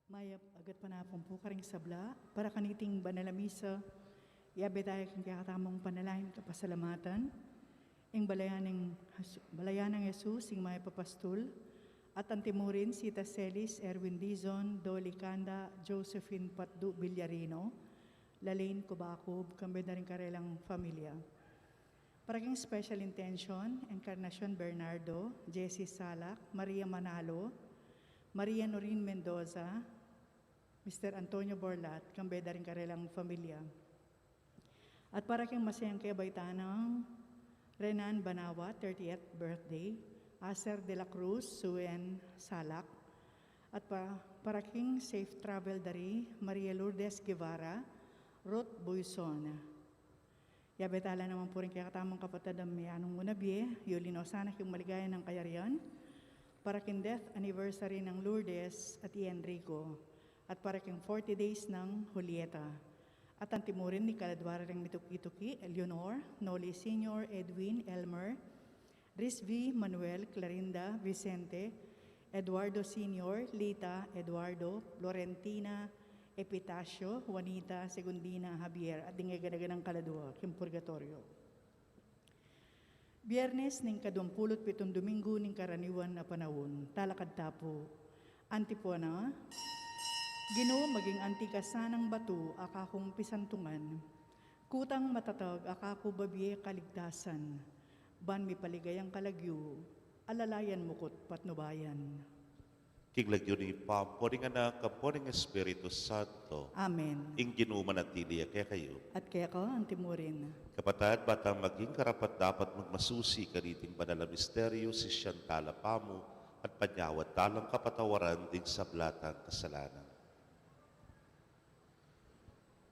Mayap agad panapong po karing sabla, para kaniting banalamisa, iabe tayo kang kakatamong panalangin kapasalamatan, ing balayan ng Jesus, ing may papastul, at antimurin si Taselis, Erwin Dizon, Dolly Kanda, Josephine Patdu Villarino, Lalaine Kubakob, kambe na rin karelang familia. Para king special intention, Encarnacion Bernardo, Jessie Salak, Maria Manalo, Maria Norin Mendoza, Mr. Antonio Borlat, kambeda rin karelang familia. At para kang masayang kabaytanang Renan Banawa, 30th birthday, Acer de la Cruz, Suen Salak, at para king safe travel dari Maria Lourdes Guevara, Ruth Buison. Yabetala naman po rin kaya katamang kapatid ang miyanong munabye, Yulino sana kyung maligaya ng kayarian, para king death anniversary ng Lourdes at Ian Rico, at para king 40 days ng Julieta. At ang timurin ni Kaladwara ng Mituki-Tuki, Eleonor, Noli Sr., Edwin, Elmer, Riz V. Manuel, Clarinda, Vicente, Eduardo Sr., Lita, Eduardo, Florentina, Epitacio, Juanita, Segundina, Javier, at dingagadaga ng Kaladwa, Kim Purgatorio. Biyernes ning 27 Domingo ning karaniwan na panahon, talakad tapo, Antipona, Ginoo maging antikasanang bato, akakong pisantungan, kutang matatag, akako babye kaligtasan, ban mi paligayang kalagyo, alalayan mukot patnubayan. Kinglagyo ni Paporing Anak, Kaporing Espiritu Santo. Amen. Ing Ginoo manatili kaya kayo. At kaya ko, ang timurin. Kapatid, batang maging karapat dapat magmasusi kaniting banal na misteryo si Siyang Pamo at panyawat talang kapatawaran ding sa blatang kasalanan.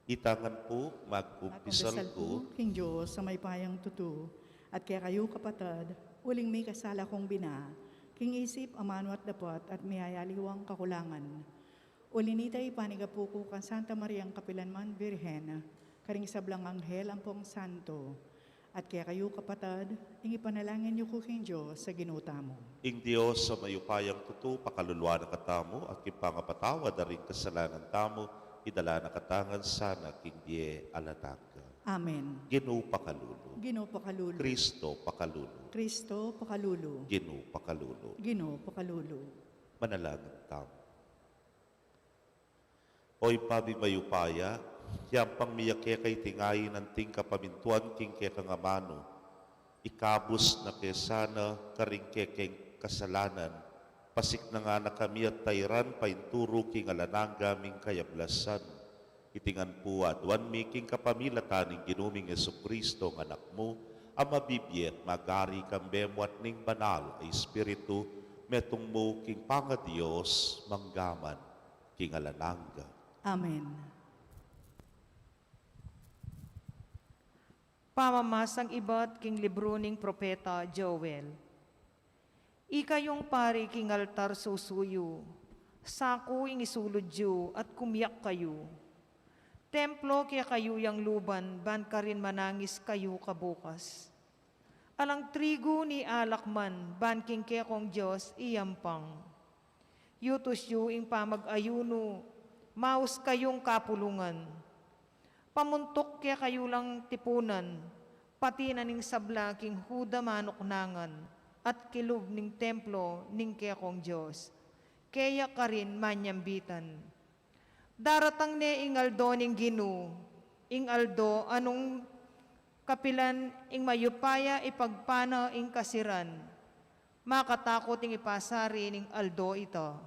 Itangan po, magkumpisal ko, King Diyos, sa may payang tutu, at kaya kayo kapatid, uling may kasala kong bina, king isip, amano at dapat, at may ayaliwang kakulangan. Ulinitay panigapo ko kan Santa Mariang Kapilanman Virhen, karing sablang anghel ang pong santo, at kaya kayo kapatid, ing ipanalangin niyo ko king Diyos sa ginuta mo. Ing Diyos sa mayupayang tutu, pakaluluwa na katamo, at kipangapatawa na rin kasalanan tamo, idala na katangan sana king die alataka. Amen. Ginoo pakalulu. Ginoo pakalulu. Kristo pakalulu. Kristo pakalulu. Ginoo pakalulu. Ginoo pakalulu. Manalangin tamo. Oy pabi mayupaya, yang pangmiyake kay tingayin ng ting kapamintuan king kaya kangamano, ikabus na kesana karing kekeng kasalanan, pasik na nga na kami at tayran painturo king alanang gaming kayablasan. Itingan po adwan miking kapamilataning ginuming Jesucristo ng anak mo, ang mabibiyet magari kambemo at ning banal ay Espiritu, metong mo king pangadiyos manggaman king alananga. Amen. Pamamasang iba't king libro ning propeta Joel. Ikayong pari king altar susuyo, sako ing isuludyo at kumiyak kayo. Templo kaya kayo yang luban, ban ka rin manangis kayo kabukas. Alang trigo ni alakman, ban king kekong Diyos iyampang. Yutos yu ing pamag-ayuno, maus kayong kapulungan. Pamuntok kaya kayo lang tipunan, pati na ning sabla king huda manuknangan, at kilub ning templo ning kekong Diyos. Kaya ka rin manyambitan. Daratang ne ing aldo ning Ginoo, ing aldo anong kapilan ing mayupaya ipagpana ing kasiran. Makatakot ing ipasari ning aldo ito.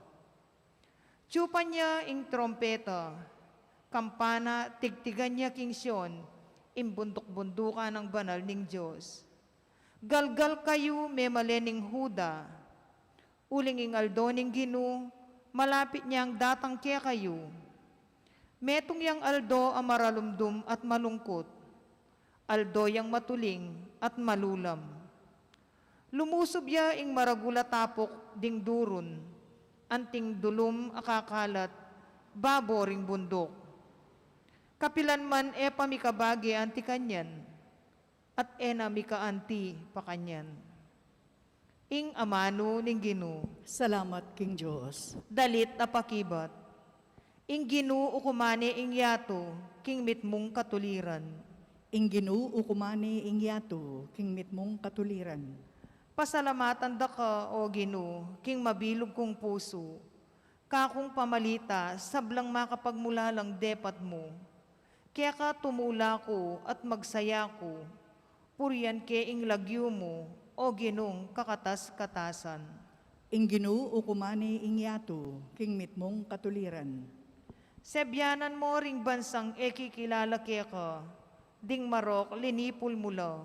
Tsupan niya ing trompeta, kampana tigtigan niya king Sion, imbundok-bundukan ng banal ning Diyos. Galgal kayo may malening huda, uling ingaldo ning Ginoo, malapit niyang datang kaya kayo. Metong yang aldo ang maralumdum at malungkot, aldo yang matuling at malulam. Lumusob ya ing maragula tapok ding durun, anting dulum akakalat, baboring bundok. Kapilan man e pamikabagi anti kanyan, at enami ka anti pakanyan. Ing amano ning Ginoo. Salamat king Diyos. Dalit na pakibat. ing Ginoo kumani ing yato, king mitmong katuliran. Ing Ginoo kumani ing yato, king mitmong katuliran. Pasalamatan da ka, o Ginoo, king mabilog kong puso, kakong pamalita, sablang makapagmulalang depat mo. Kaya ka tumula ko at magsaya ko, puriyan ke ing lagyo mo, o Ginong kakatas-katasan. Ing Ginoo kumani ing yato, king mitmong katuliran. Sebyanan mo ring bansang ekikilala kaya ka, ding marok linipol mula.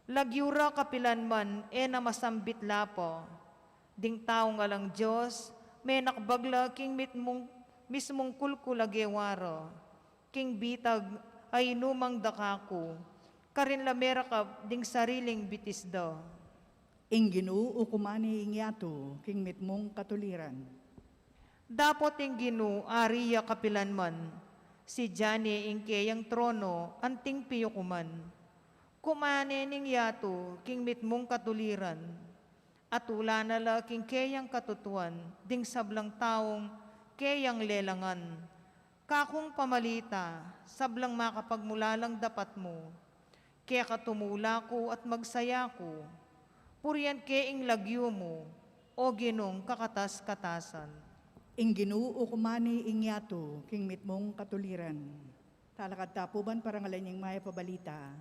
Lagyura kapilan man na masambit lapo, ding tao nga lang Diyos, may nakbagla king mismong kulkulagewara, king bitag ay numang dakako, karin lamera ka ding sariling bitisda. Ing Ginoo kumani ing yato, king mitmong katuliran. Dapot ing Ginoo ariya kapilan man, si Jani ing kayang trono, anting piyukuman. Kumane ning yato, king mitmong katuliran. At ula na la king kayang katutuan, ding sablang taong kayang lelangan. Kakong pamalita, sablang makapagmulalang dapat mo. Kaya katumula ko at magsaya ko. Puriyan ke ing lagyo mo, o Ginong kakatas-katasan. Ing Ginoo kumani ing yato, king mitmong katuliran. Talakad tapuban parangalan niyang maya pabalita.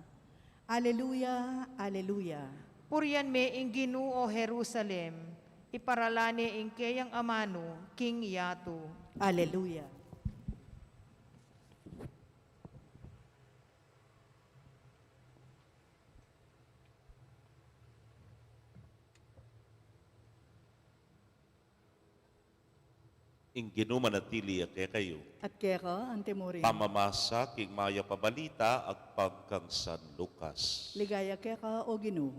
Aleluya, aleluya. Puriyan me ing Ginoo Jerusalem, iparalane ing kayang amano, king yato. Aleluya. Ing Ginoo manatili kay kayo. At kaya ka, antemorin. Pamamasa king maya pabalita ag pagkang San Lucas. Ligaya kaya ka, o Ginoo.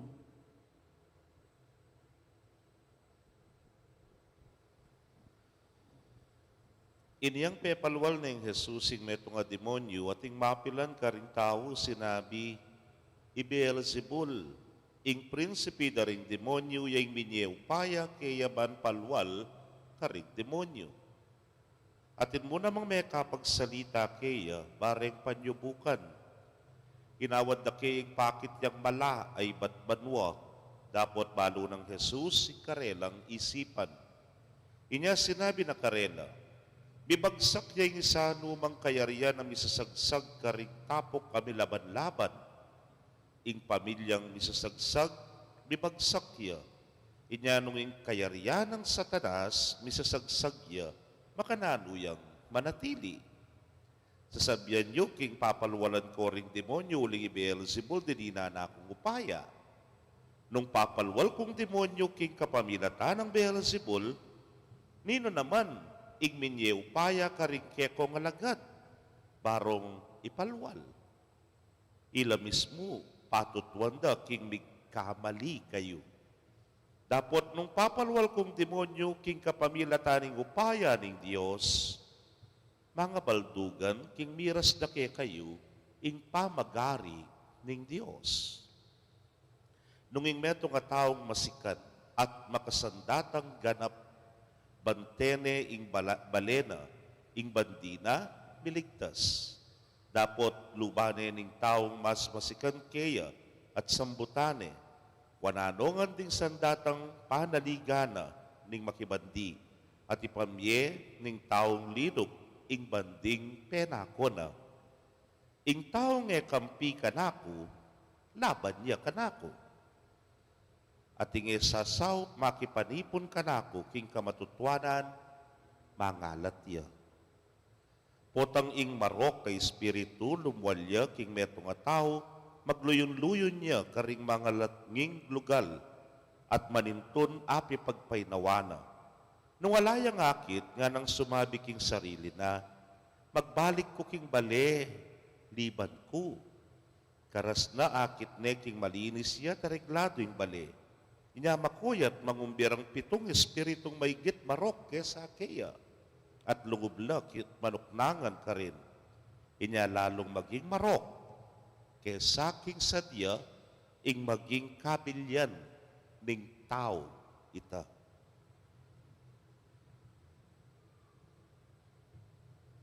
Iniyang pepalwal ng Jesus ing meto nga demonyo at ing mapilan ka ring tao sinabi, Beelzebul, ing prinsipi da ring demonyo yung minyew paya kaya ban palwal ka ring demonyo. Atin mo namang may kapagsalita kaya bareng panyubukan. Inawad na kayang pakit yang mala ay batbanwa, dapat balo ng Jesus ing karelang isipan. Inya sinabi na karela, bibagsak niya yung isa numang kayarian na misasagsag karing tapok kami laban-laban. Ing pamilyang misasagsag, bibagsak niya. Inya nung ing kayarian ng Satanas, misasagsag niya, makananuyang manatili. Sasabihan niyo, king papalwalan ko ring demonyo, uling Beelzebul, dinina na akong upaya. Nung papalwal kong demonyo, king kapamilatan ng Beelzebul, nino naman, igminye upaya karikeko ng alagad, barong ipalwal. Ila mismo, patutwanda king migkamali kayo. Dapot nung papalwal kong demonyo, king kapamilataning upaya ning Diyos, mga baldugan, king miras na kayo, ing pamagari ning Diyos. Nung ing meto nga taong masikat at makasandatang ganap, bantene ing balena, ing bandina, miligtas. Dapot lubane ning taong mas masikan kaya at sambutane, wananongan ding sandatang panaligana ning makibandi, at ipamye ning taong linog ing banding penakona. Ing taong kampi kanako, laban niya kanako. At inge sasaw makipanipon kanako king kamatutwanan, mangalat niya. Potang ing marok kay espiritu lumwalya king meto nga tao, magluyon-luyon niya karing mga latnging lugal at maninton api pagpainawana. Nung wala yang akit nga nang sumabi king sarili na, magbalik ko king bale, liban ko. Karas na akit ne king malinis siya tareglado ing bale. Inya makuyat mangumbirang 7 espiritong maigit marok kesa keya at lugublak at manuknangan ka rin. Inya lalong maging marok kesa king sadya ing maging kabilyan ning tao ita.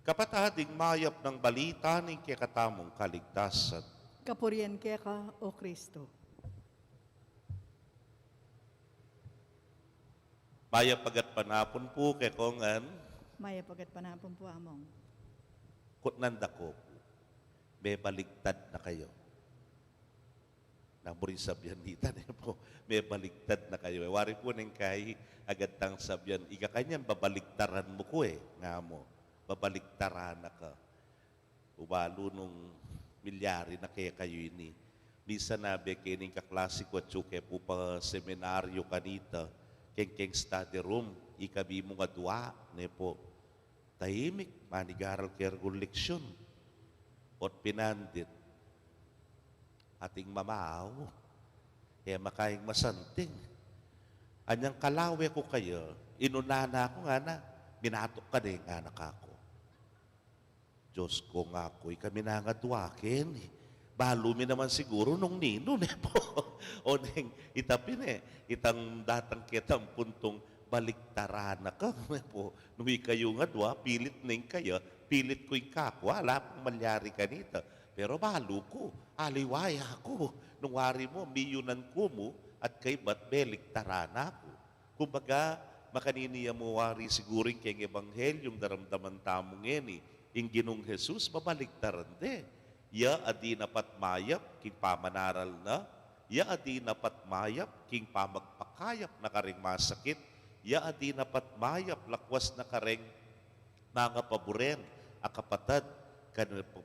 Kapatading mayap ng balita ng kikatamong kaligtasan. Kapurian keka, O Kristo. Mayap pagat panapon po kay kongan, Maya pagat panapon po among. kutnanda ko po, may baligtad na kayo. Namurin sabyan dita niya po, may baligtad na kayo. Wari po neng kay agad tang sabyan, ika kanyan, babaligtaran mo ko nga mo, babaligtaran na ka. Ubalo nung milyari na kaya kayo ini. Misa nabe kining kaklasiko at suke po pa seminaryo kanita, keng study room, ikabi mo nga dua, ne po. Tahimik, manigaral kergul leksyon. Ot pinandit, ating mamaaw, kaya makaing masanting. Anyang kalawe ko kayo, inunana ako nga na, minatok ka din nga anak ako. Diyos ko nga ako'y kami nangadwakin. Balumi naman siguro nung nino ne po. O neng itapin itang datang kitang puntong baliktarana ka ne po. Nung kayo nga dwa, pilit neng kayo, pilit ko'y kakwa, wala pong malyari kanita. Pero balo ko, aliwaya ko. Nung wari mo, miyunan ko mo, at kay ba't beliktarana ko. Kumbaga, makaniniya mo wari siguring keng ebanghelyong daramdaman tamong ngeni, ing Ginong Jesus, babaliktaran de. Ya adi napat mayap, king pamanaral na. Ya adi napat mayap, king pamagpakayap na karing masakit. Ya adi napat mayap, lakwas na karing mga paboren, akapatad,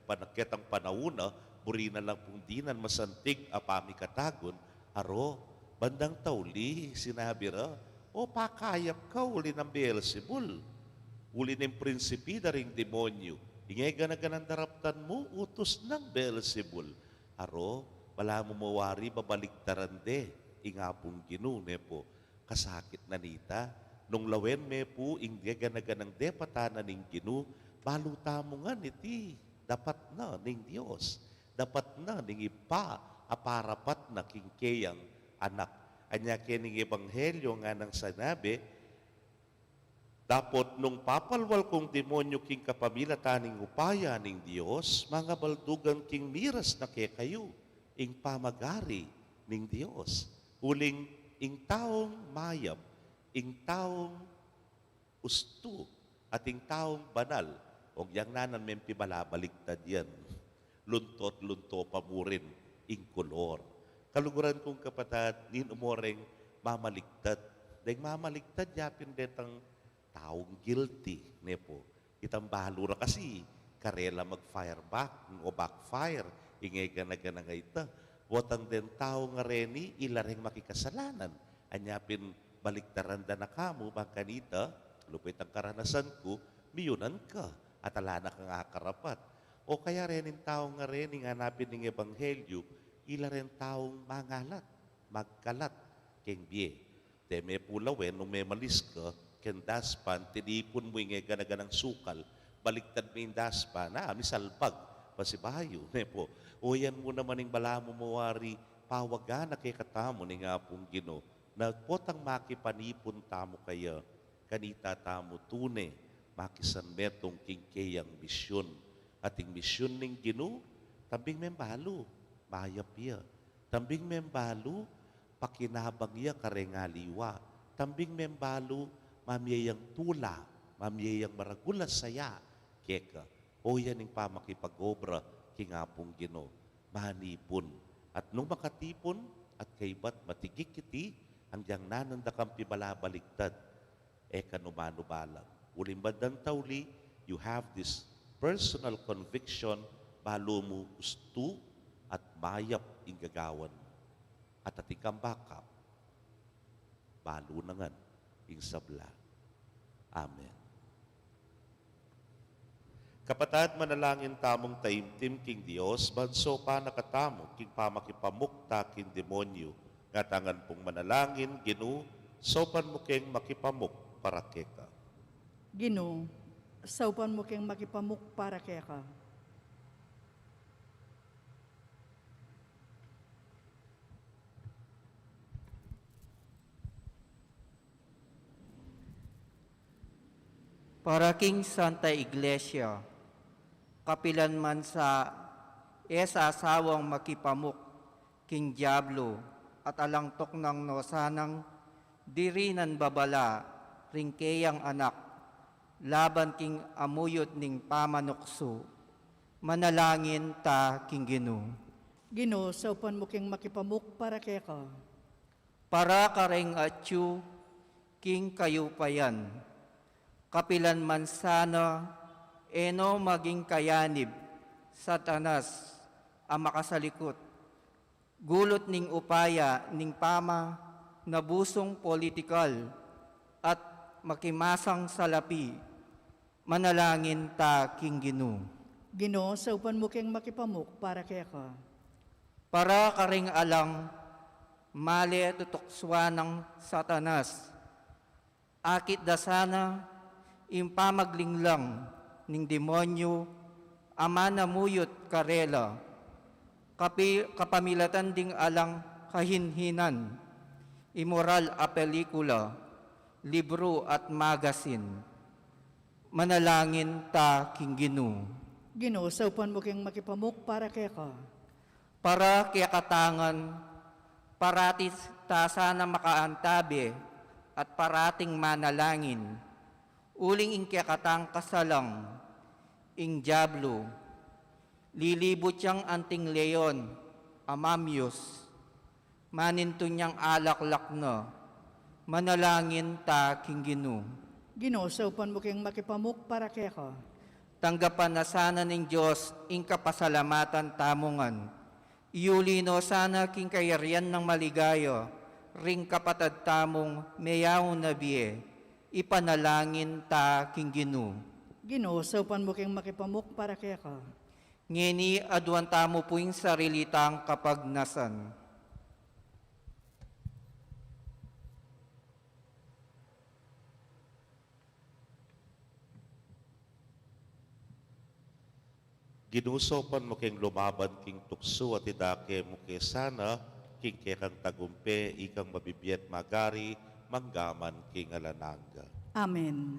panaketang panauna, burina lang pong dinan masantig, apami katagon, aro, bandang tauli, sinabi ra, o pakayap ka, uli ng Beelzebul, uli ng prinsipi daring demonyo, ingay ganaganang daraptan mo, utos ng Beelzebul, aro, wala mo mawari, babaliktaran de, ingapong ginune po, kasakit na nita, nung lawen me po, ingay ganaganang de, patanan ng ginu, baluta mo nga niti, dapat na ning Diyos, dapat na ning ipa, aparapat na kingkeyang anak. Anya kining ebanghelyo nga nang sanabi, dapat nung papalwal kong demonyo king kapamila taning upaya ning Diyos, mga baldugan king miras na kay kayo, ing pamagari ning Diyos. Uling ing taong mayab, ing taong usto, at ing taong banal, o yang nanan mempi balabaliktad yan, luntot-lunto pamurin, ing kolor. Kaluguran kong kapatid, nin umoreng mamaliktad. Dahil mamaliktad, yapin detang taong guilty. Nepo, itang balura kasi, karela mag-fire back, o backfire, ingay gana-gana nga ita. Watang den tao nga reni, ilareng makikasalanan. Anyapin, baliktaran da na kamo, bangkanita, lupit ang karanasan ko, miyunan ka, at alana ka nga karapat. O kaya renin tao nga rin, hanapin ng ebanghelyo, ila rin taong mangalat, magkalat, keng biye. Teme pulawen, nung may malis ka, ken daspan, tinipon mo yung ganaganang sukal, baliktad mo yung daspan, misalpag, pasibayo, nepo. O yan mo naman yung bala mo mawari, pawaga na kay katamo ni nga pong Gino, na potang makipanipon tamo kaya, kanita tamo tune, makisan metong kingkeyang misyon. Ating misyon ning Gino, tambing membalo, mayap iya. Tambing membalo, pakinabang iya karengaliwa. Tambing membalo, mamiyayang tula, mamiyayang maragulas saya, keka. O yan yung pamakipag-obra, kingapong Gino, manipon. At nung makatipon, at kaybat matigikiti, hanggang nananda kang pibalabaliktad, kanumano balang. Uling bandang tauli, you have this personal conviction, balo mo gusto at mayap ingagawan. At atikang bakap, balo na nga ing sabla. Amen. Kapatad, manalangin tamong taimtim king Dios, banso pa nakatamo, king pamakipamukta king demonyo, nga tangan pong manalangin, Ginu, sopan mo king makipamuk para keka. Gino, saupan mo keng makipamuk para keka. Para King Santa Iglesia, kapilan man sa esasawang makipamuk king Diablo at alangtok ng nosanang dirinan babala ringkeyang anak laban king amuyot ning pamanukso manalangin ta king Ginoo. Ginoo, sa upan mo king makipamuk para keka. Para kareng atyu king kayupayan kapilan man sana eno maging kayanib Satanas ang makasalikot gulot ning upaya ning pama na busong politikal at makimasang salapi manalangin ta king Ginoo. Ginoo, sa upan mo king makipamuk para keka. Para karing alang mali tutukswa ng Satanas akit da sana impamaglinglang ning demonyo ama na muyot karela kapamilatan ding alang kahinhinan immoral a pelikula libro at magasin manalangin ta king Ginoo. Ginoo, sa upan mo king makipamuk para keka. Para kaya katangan paratis ta sana makaantabi at parating manalangin uling ing kaya katang kasalang ing Diablo lilibot siyang anting leon amamios maninto niyang alaklak na manalangin ta king Ginoo. Ginoo, sa upan mo king makipamuk para keka. Tanggapan na sana ng Diyos ing kapasalamatan tamungan. Iulino sana king kayarian ng maligayo, ring kapatad tamong mayawon na biye, ipanalangin ta king Ginoo. Ginoo, sa upan mo king makipamuk para keka. Ngeni aduan tamo puing sarilitang kapagnasan. Ginusopan mo king lumaban king tukso at idake mo ke sana king kekang tagumpe ikang mabibiyat magari manggaman king alananga. Amen.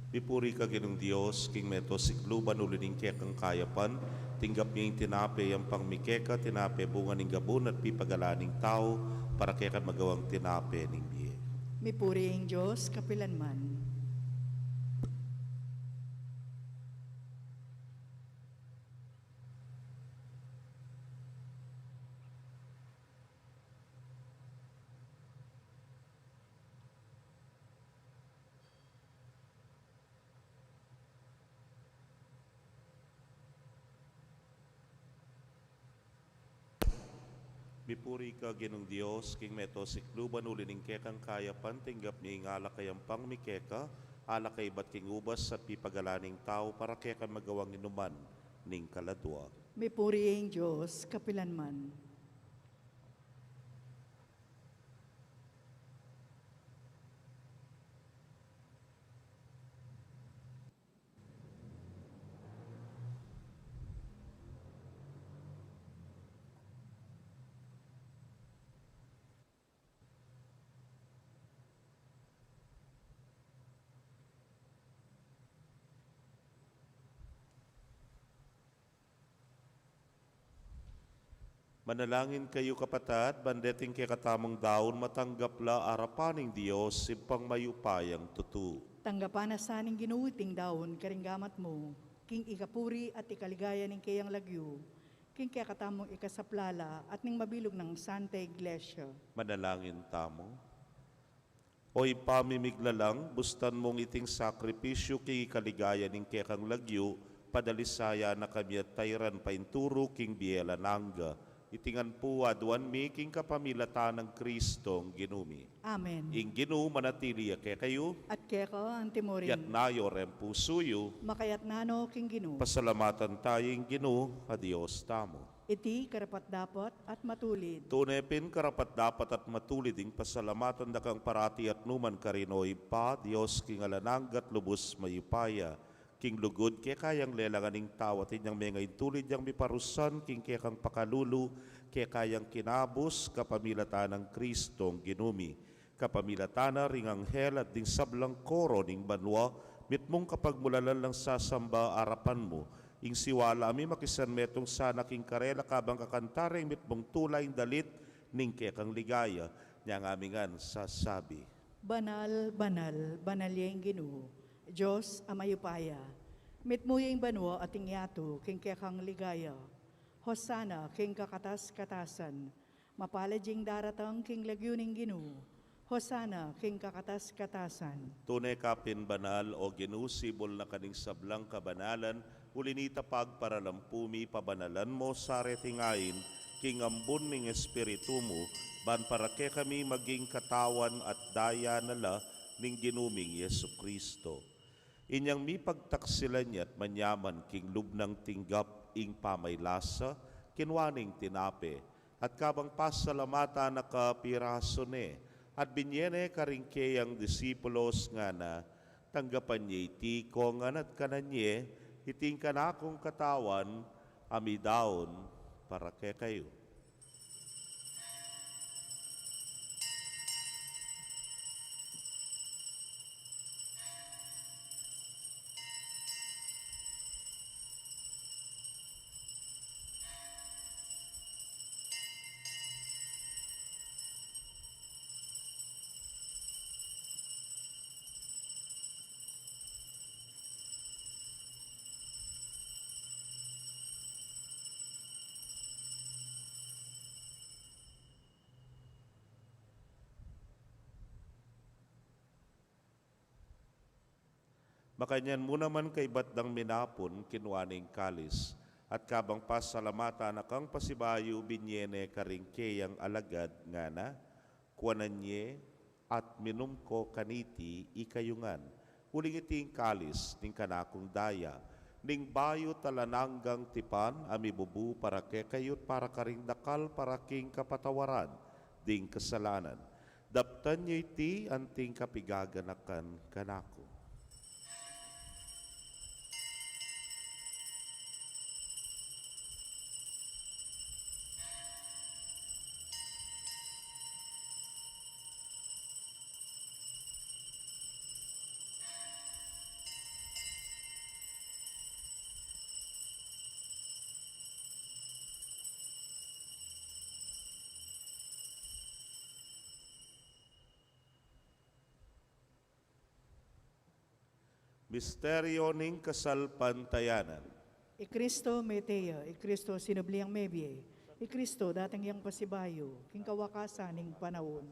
Pipuri ka ginong Diyos, king meto sikluban ulining kekang kayapan, tinggap niya yung tinape ang pangmikeka, tinape bunga ning gabon at pipagalaning tao, para kekan magawang tinape ning biye. Mipuri ang Diyos, kapilanman. Mipuri ka ginong Diyos, king meto sikluban ulining kekang kayapan, tinggap niya yung alakay ang pangmikeka, alakay bat king ubas at pipagalaning tao, para kekan magawang inuman ning kaladwa. Mipuri ang Diyos, kapilanman. Manalangin kayo kapatad, bandeting kay katamong daon, matanggapla arapaning Diyos, simpang mayupayang tutu. Tanggapan na saning ginuwiting daon, karinggamat mo, king ikapuri at ikaligaya ning kayang lagyo, king kaya katamong ikasaplala at ning mabilog ng Santa Iglesia. Manalangin tamo. Oy pamimiglalang, bustan mong iting sakripisyo king ikaligaya ning kekang lagyo, padalisaya na kami at tayran painturo king biela nangga, itingan po aduan mi king kapamilata ng Kristong ginumi. Amen. Ing ginu manatili kay kayo, At kaya ka, ang timurin, yat nayo rem pusuyo, makayat nano king ginu. pasalamatan tayong ginu, adios tamo. iti karapat-dapat at matulid. Tunepin karapat dapat at matulid ing pasalamatan da kang parati at numan karinoy pa, Diyos king alananggat lubos mayupaya, king lugod kaya kayang lelanganing tawatin yang mengay tulid yang miparusan, king kaya kang pakalulu, kaya kayang kinabos, kapamilatan ng Kristong ginumi. Kapamilatana ring anghel at ding sablang koro ning banwa, mitmong kapag mulalan lang sasamba arapan mo, ing siwala mi makisan metong sana king karela kabang kakantareng mitmong tulay dalit ning kekang ligaya niyang amingan sasabi. Banal, banal, banal yung Ginoo, Diyos amayupaya. Mitmuying banwa ating yato, king kekang ligaya. Hosana, king kakatas-katasan. Mapalajing daratang king lagyuning Ginoo. Hosana, king kakatas-katasan. Tunay kapin banal o ginusibol na kaning sablang kabanalan, ulinita pagparalampumi pabanalan mo sa retingain, king ambon ning espiritu mo, ban para ke kami maging katawan at daya nala ning ginuming Yesu Kristo. Inyang mi pagtaksilan niya at manyaman king lubnang tinggap ing pamaylasa, kinwaning tinape, at kabang pasalamata nakapiraso ne, at binyene karingke ang disipulos nga na, tanggapan niya iti kongan at kananye, iting kanakong katawan, amidaon para kay kayo. Makanyan mo naman kay batdang minapon kinwaning kalis, at kabang pasalamata na kang pasibayo binyene karingkeyang alagad nga na, kuananye at minum ko kaniti ikayungan, uling iting kalis ning kanakong daya, ning bayo talananggang tipan amibubu para kekayot para karing dakal para king kapatawaran, ding kasalanan. Daptan niyo iti anting kapigaganakan kanako. Misteryo ning kasalpantayanan. Ikristo meteya, Ikristo sinubliang mebye, Ikristo datang yang pasibayo, king kawakasan ning panahon.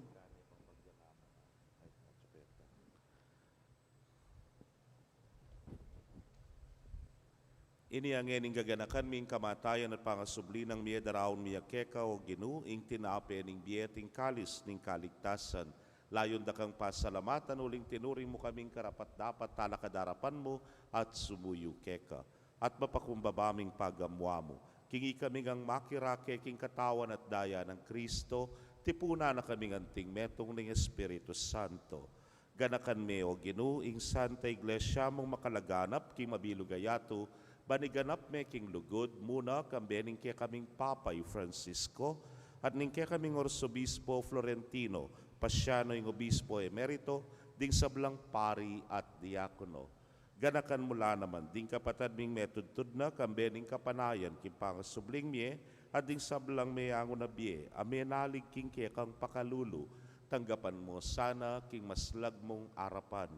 Ini ang ening gaganakan ming kamatayan at pangasubli ng miya daraon miya keka o ginu ing tinape ning bieting kalis ning kaligtasan. Layon da kang pasalamatan uling tinuring mo kaming karapat dapat talakadarapan mo at sumuyo keka. At mapakumbabaming pagamwa mo. Kingi kaming ang makirake king katawan at daya ng Kristo, tipuna na kaming anting metong ng Espiritu Santo. Ganakan me o ginu ing Santa Iglesia mong makalaganap king mabilugayato, baniganap me king lugod muna kambening kaya kaming Papay Francisco at ning kaya kaming Orsobispo Florentino, Pasyano ing Obispo Emerito, ding sablang pari at diakono. Ganakan mula naman, ding kapatad ming metudtud na kambening kapanayan king pangasubling miye, at ding sablang mayango na biye, amenalig king kaya kang pakalulu, tanggapan mo sana king maslag mong arapan.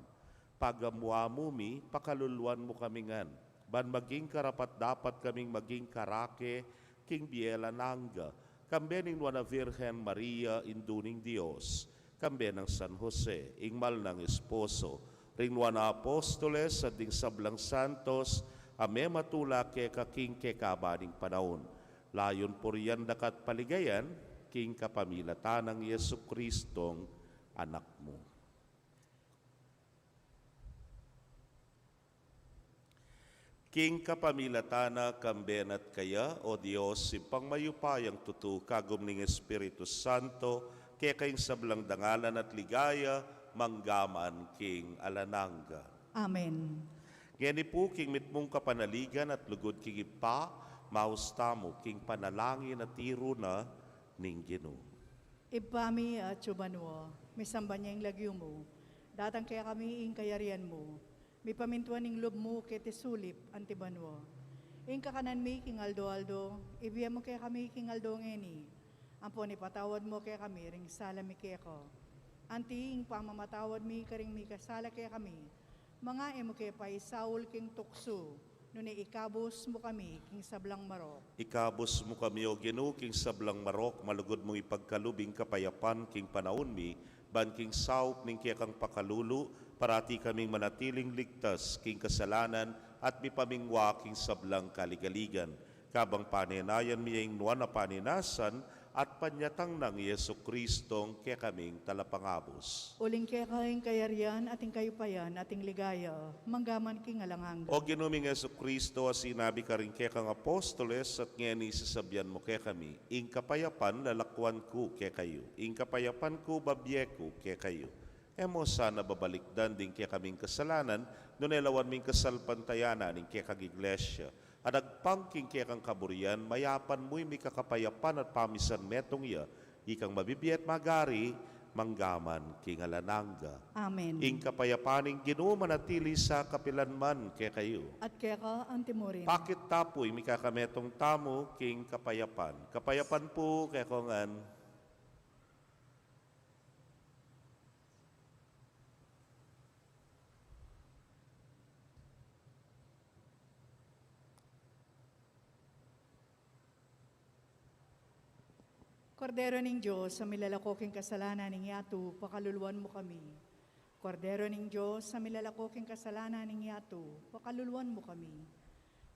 Pagamwa mo mi, pakaluluan mo kamingan, ban maging karapat dapat kaming maging karake, king biela nangga, kambening nuana Virgen Maria induning Dios, kambe ng San Jose, ingmal ng esposo, ring nuana apostoles at ding sablang santos, ame matula ke kaking ke kabaning panahon. Layon puriyan dakat paligayan, king kapamilatan ng Yesu Kristong anak mo. King kapamilatana kambenat kaya, o Diyos, simpang mayupayang tutu kagum ning Espiritu Santo, kaya kayong sablang dangalan at ligaya, manggaman king alanangga. Amen. Ngeni po king mitmong kapanaligan at lugod king ipa, maustamo king panalangin at tiro na ning Ginoo. Ipami at Chubanwa, may sambanyang lagyo mo, datang kaya kami ing kayarian mo, may pamintuan ing lob mo kete sulip antibanwa. Ing kakanan mi king aldo-aldo, ibiya mo kaya kami king aldo ngeni, ampon ipatawad mo kaya kami ring sala mi kaya ko. Anti ing pamamatawad mi karing mi kasala kaya kami, mga emo kaya pa isaul king tukso, nuni ikabos mo kami king sablang marok. Ikabos mo kami o Ginoo king sablang marok, malugod mong ipagkalubing kapayapan king panahon mi, ban king saup ning kaya kang pakalulu, parati kaming manatiling ligtas king kasalanan at mi pamingwa king sablang kaligaligan. Kabang paninayan mi yung nuwan na paninasan at panyatang ng Yesu Kristong kaya kaming talapangabos. Uling kaya kayong kayarian ating kayupayan ating ligaya, manggaman king alangang. O ginuming Yesu Kristo, sinabi ka rin kaya kang apostoles at ngayon isasabyan mo kaya kami, ing kapayapan lalakwan ko kaya kayo, ing kapayapan ko babye ko kaya kayo. Emo sana babalikdan din kaya kaming kasalanan, nunelawan ming kasalpantayanan ing kaya kang iglesia. At agpangking kaya kang kaburian, mayapan mo'y may kakapayapan at pamisan metong ya, ikang mabibiyat magari, manggaman king alanangga. Amen. Ing kapayapaning Ginoo manatili sa kapilanman kaya kayo. At kaya ka antimorin. Pakit tapoy mi kakametong tamo king kapayapan. Kapayapan po kaya kongan. Kordero ning Diyos, sa milalakoking kasalanan ning yatu, pakaluluan mo kami. Kordero ning Diyos, sa milalakoking kasalanan ning yatu, pakaluluan mo kami.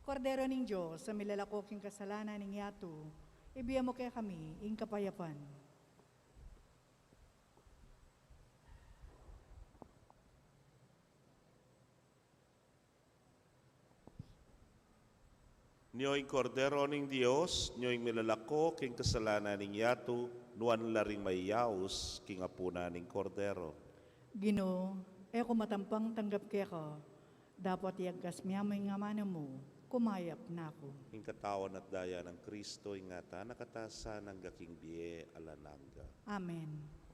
Kordero ning Diyos, sa milalakoking kasalanan ning yatu, ibiya mo kaya kami, ing kapayapan. Niyo'y kordero ning Dios, niyo'y milalako king kasalanan ning yatu, nuan laring mayaus king apuna ning kordero. Gino, eko matampang tanggap kaya ka, dapat iagkas miyamoy nga mana mo, kumayap na ako. Ing katawan at daya ng Kristo, ingata nakatasa ng gaking biye alanangga. Amen.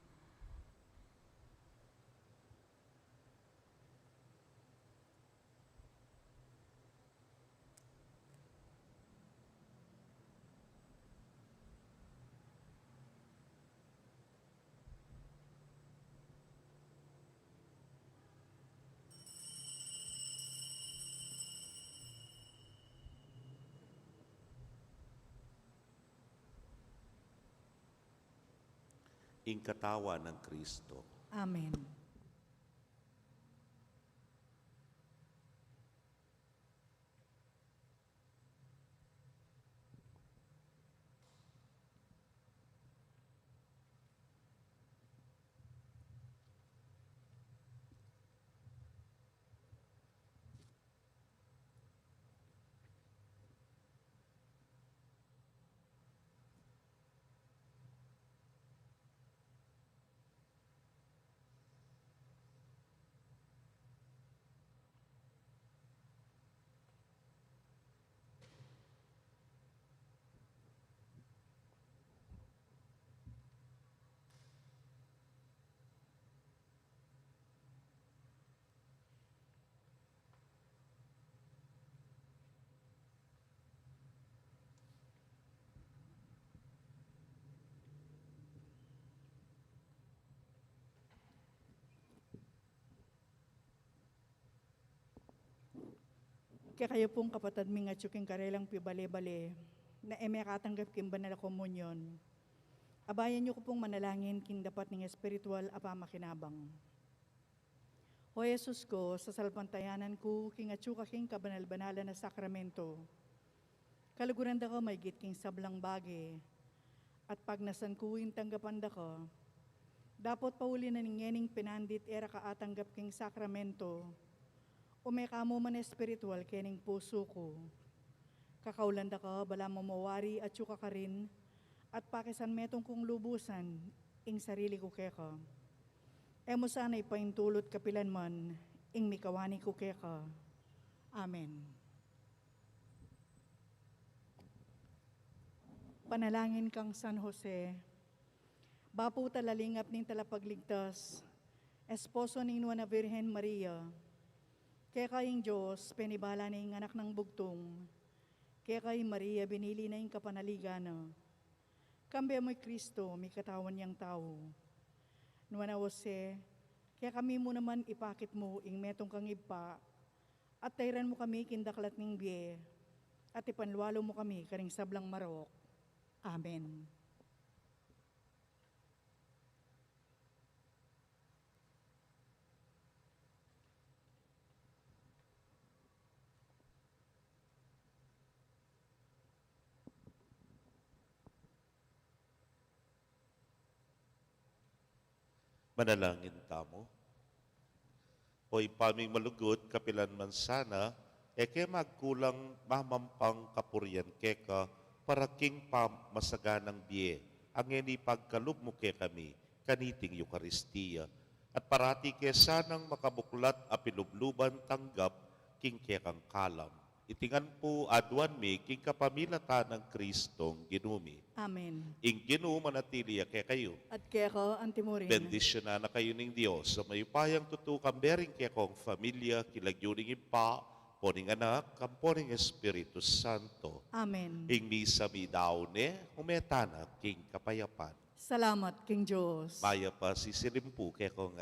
Ing katawan ng Kristo. Amen. Kaya kayo pong kapatid mi nga tsuking karelang pibale-bale, na eme katanggap kin banal na komunyon. Abayan niyo ko pong manalangin kin dapat ng espiritual apamakinabang. O Jesus ko, sa salpantayanan ko, king atsuka king kabanal-banalan na sakramento, kaluguran da ko may git king sablang bagi, at pag nasan ko yung tanggapan da ko, dapat pauli na ningyening pinandit era kaatanggap king sakramento, Umekamo man espiritual kening puso ko. Kakaulanda ka, bala mo mawari at yuka ka rin, at pakisan metong kong lubusan, ing sarili ko keka. Emo sana'y paintulot kapilan man, ing mikawani ko keka. Amen. Panalangin kang San Jose, bapo talalingap ning talapagligtas, esposo ning Nuana Virgen Maria, kaya kayong Diyos, penibala na yung anak ng bugtong, kaya kay Maria, binili na yung kapanaligana, kambya mo'y Kristo, may katawan niyang tao. Nuana Jose, kaya kami mo naman ipakit mo, ing metong kang ipa, at tayran mo kami kindaklat ning biye, at ipanlualo mo kami karing sablang marok. Amen. Manalangin tamo. Hoy paming malugod, kapilan man sana, eke magkulang mamampang kapuryan keka, para king masaganang biye, ang eni pagkalub mo ke kami, kaniting Eucharistia, at parati ke sanang makabuklat apilubluban tanggap, king kekang kalam. Itingan po aduan mi, king kapamilata ng Kristong ginumi. Amen. Ing ginuman at tiliya ke kayo. At kaya ka, antimurin. Bendisyon na kayo ng Diyos sa mayupayang tutukang bering kaya kong familia, kilagyuning ipa, poning anak, kamponing Espiritu Santo. Amen. Ing misa mi daune, umetana king kapayapan. Salamat, King Diyos. Maya pa si silimpu kaya kong